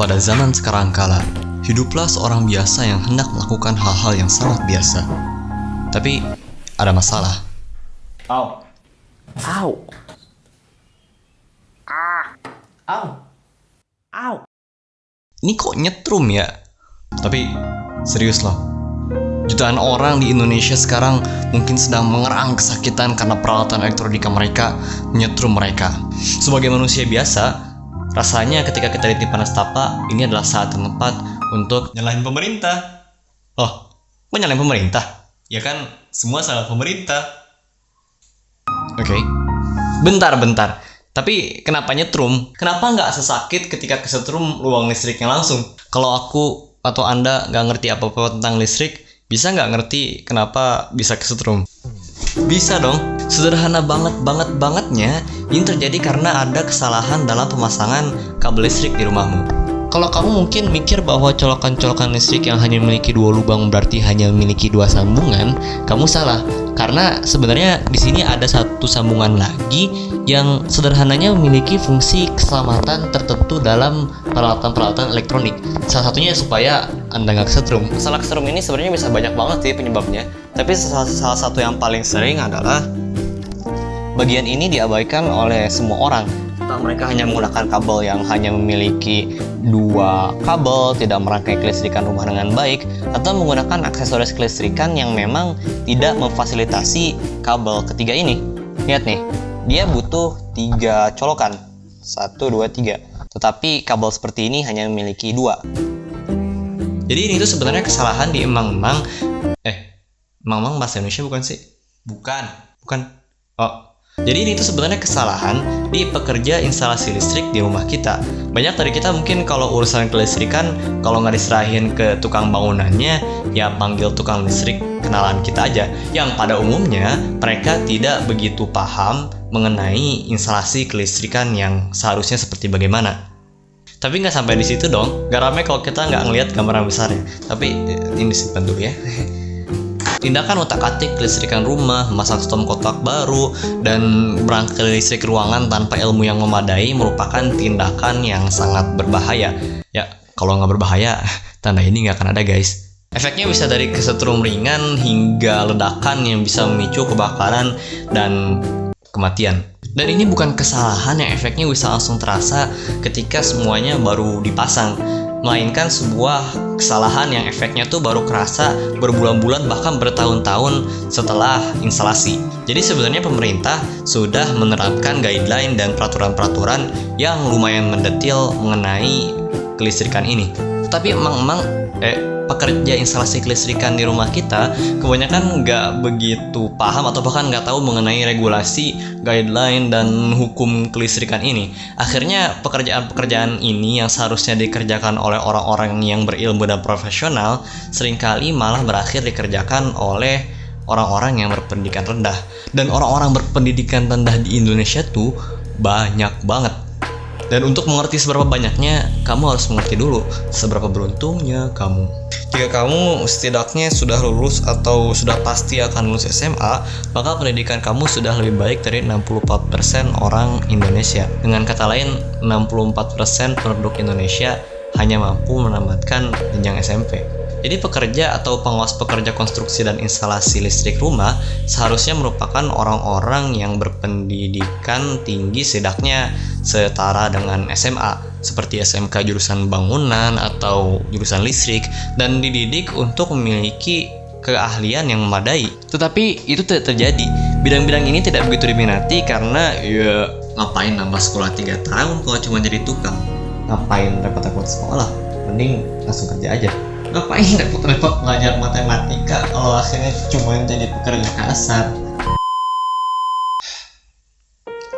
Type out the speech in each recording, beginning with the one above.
Pada zaman sekarang kala, hiduplah seorang biasa yang hendak melakukan hal-hal yang sangat biasa. Tapi, ada masalah. Au. Au. Au. Au. Ini kok nyetrum ya? Tapi, serius loh. Jutaan orang di Indonesia sekarang mungkin sedang mengerang kesakitan karena peralatan elektronika mereka menyetrum mereka. Sebagai manusia biasa, rasanya ketika kita ditimpa nestapa, ini adalah saat yang tepat untuk nyalahin pemerintah. Oh, kok nyalahin pemerintah? Ya kan, semua salah pemerintah. Oke. Bentar. Tapi kenapa nyetrum? Kenapa nggak sesakit ketika kesetrum ruang listriknya langsung? Kalau aku atau Anda nggak ngerti apa-apa tentang listrik, bisa nggak ngerti kenapa bisa kesetrum? Bisa dong. Sederhana bangetnya, ini terjadi karena ada kesalahan dalam pemasangan kabel listrik di rumahmu. Kalau kamu mungkin mikir bahwa colokan-colokan listrik yang hanya memiliki 2 lubang berarti hanya memiliki 2 sambungan, kamu salah. Karena sebenarnya di sini ada satu sambungan lagi yang sederhananya memiliki fungsi keselamatan tertentu dalam peralatan-peralatan elektronik. Salah satunya supaya Anda nggak kesetrum. Masalah kesetrum ini sebenarnya bisa banyak banget sih penyebabnya. Tapi salah satu yang paling sering adalah bagian ini diabaikan oleh semua orang. Mereka hanya menggunakan kabel yang hanya memiliki 2 kabel, tidak merangkai kelistrikan rumah dengan baik, atau menggunakan aksesoris kelistrikan yang memang tidak memfasilitasi kabel ketiga ini. Lihat nih, dia butuh 3 colokan, 1, 2, 3. Tetapi kabel seperti ini hanya memiliki 2. Jadi ini tuh sebenarnya kesalahan di emang-emang. Emang-emang bahasa Indonesia bukan sih? Bukan. Oh. Jadi ini tuh sebenarnya kesalahan di pekerja instalasi listrik di rumah kita. Banyak dari kita mungkin kalau urusan kelistrikan, kalau nggak diserahin ke tukang bangunannya, ya panggil tukang listrik kenalan kita aja. Yang pada umumnya mereka tidak begitu paham mengenai instalasi kelistrikan yang seharusnya seperti bagaimana. Tapi nggak sampai di situ dong. Gak rame kalau kita nggak ngelihat gambaran besarnya. Tapi ini disimpan dulu ya. Tindakan otak-atik kelistrikan rumah, memasang stom kotak baru, dan berangkat listrik ruangan tanpa ilmu yang memadai merupakan tindakan yang sangat berbahaya. Ya, kalau nggak berbahaya, tanda ini nggak akan ada guys. Efeknya bisa dari kesetrum ringan hingga ledakan yang bisa memicu kebakaran dan kematian. Dan ini bukan kesalahan yang efeknya bisa langsung terasa ketika semuanya baru dipasang, melainkan sebuah kesalahan yang efeknya tuh baru kerasa berbulan-bulan bahkan bertahun-tahun setelah instalasi. Jadi sebenarnya pemerintah sudah menerapkan guideline dan peraturan-peraturan yang lumayan mendetil mengenai kelistrikan ini. Tapi emang pekerja instalasi kelistrikan di rumah kita kebanyakan nggak begitu paham atau bahkan nggak tahu mengenai regulasi, guideline, dan hukum kelistrikan ini. Akhirnya pekerjaan-pekerjaan ini yang seharusnya dikerjakan oleh orang-orang yang berilmu dan profesional seringkali malah berakhir dikerjakan oleh orang-orang yang berpendidikan rendah. Dan orang-orang berpendidikan rendah di Indonesia tuh banyak banget. Dan untuk mengerti seberapa banyaknya, kamu harus mengerti dulu seberapa beruntungnya kamu. Jika kamu setidaknya sudah lulus atau sudah pasti akan lulus SMA, maka pendidikan kamu sudah lebih baik dari 64% orang Indonesia. Dengan kata lain, 64% penduduk Indonesia hanya mampu menamatkan jenjang SMP. Jadi pekerja atau pengawas pekerja konstruksi dan instalasi listrik rumah seharusnya merupakan orang-orang yang berpendidikan tinggi setidaknya setara dengan SMA, seperti SMK jurusan bangunan atau jurusan listrik, dan dididik untuk memiliki keahlian yang memadai. Tetapi itu tidak terjadi. Bidang-bidang ini tidak begitu diminati karena ya ngapain nambah sekolah 3 tahun kalau cuma jadi tukang? Ngapain repot-repot sekolah? Mending langsung kerja aja. Ngapain repot-repot belajar matematika kalau akhirnya cuma jadi pekerja kasar?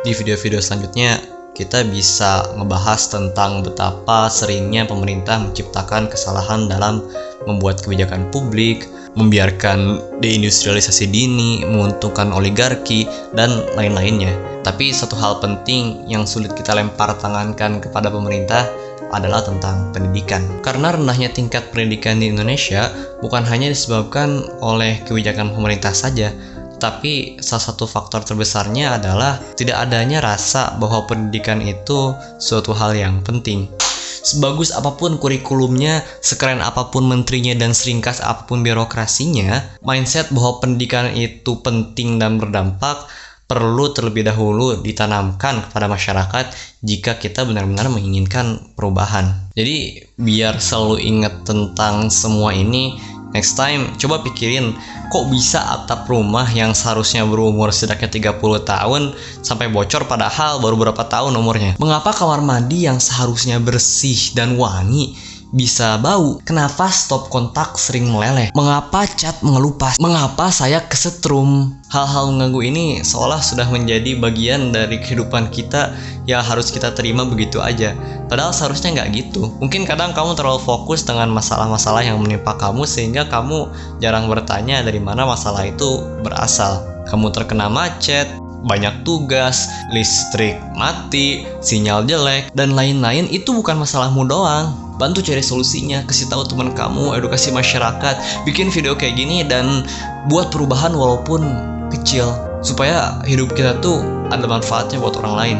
Di video-video selanjutnya kita bisa ngebahas tentang betapa seringnya pemerintah menciptakan kesalahan dalam membuat kebijakan publik, membiarkan deindustrialisasi dini, menguntungkan oligarki, dan lain-lainnya. Tapi satu hal penting yang sulit kita lempar tangankan kepada pemerintah adalah tentang pendidikan. Karena rendahnya tingkat pendidikan di Indonesia bukan hanya disebabkan oleh kebijakan pemerintah saja, tapi salah satu faktor terbesarnya adalah tidak adanya rasa bahwa pendidikan itu suatu hal yang penting. sebagus apapun kurikulumnya, sekeren apapun menterinya, dan seringkas apapun birokrasinya, mindset bahwa pendidikan itu penting dan berdampak perlu terlebih dahulu ditanamkan kepada masyarakat jika kita benar-benar menginginkan perubahan. Jadi biar selalu ingat tentang semua ini, next time coba pikirin, kok bisa atap rumah yang seharusnya berumur setidaknya 30 tahun sampai bocor padahal baru berapa tahun umurnya? Mengapa kamar mandi yang seharusnya bersih dan wangi bisa bau? Kenapa stop kontak sering meleleh? Mengapa cat mengelupas? Mengapa saya kesetrum? Hal-hal mengganggu ini seolah sudah menjadi bagian dari kehidupan kita yang harus kita terima begitu aja. Padahal seharusnya nggak gitu. Mungkin kadang kamu terlalu fokus dengan masalah-masalah yang menimpa kamu sehingga kamu jarang bertanya dari mana masalah itu berasal. Kamu terkena macet, banyak tugas, listrik mati, sinyal jelek, dan lain-lain. Itu bukan masalahmu doang. Bantu cari solusinya, kasih tahu teman kamu, edukasi masyarakat, bikin video kayak gini, dan buat perubahan walaupun kecil supaya hidup kita tuh ada manfaatnya buat orang lain.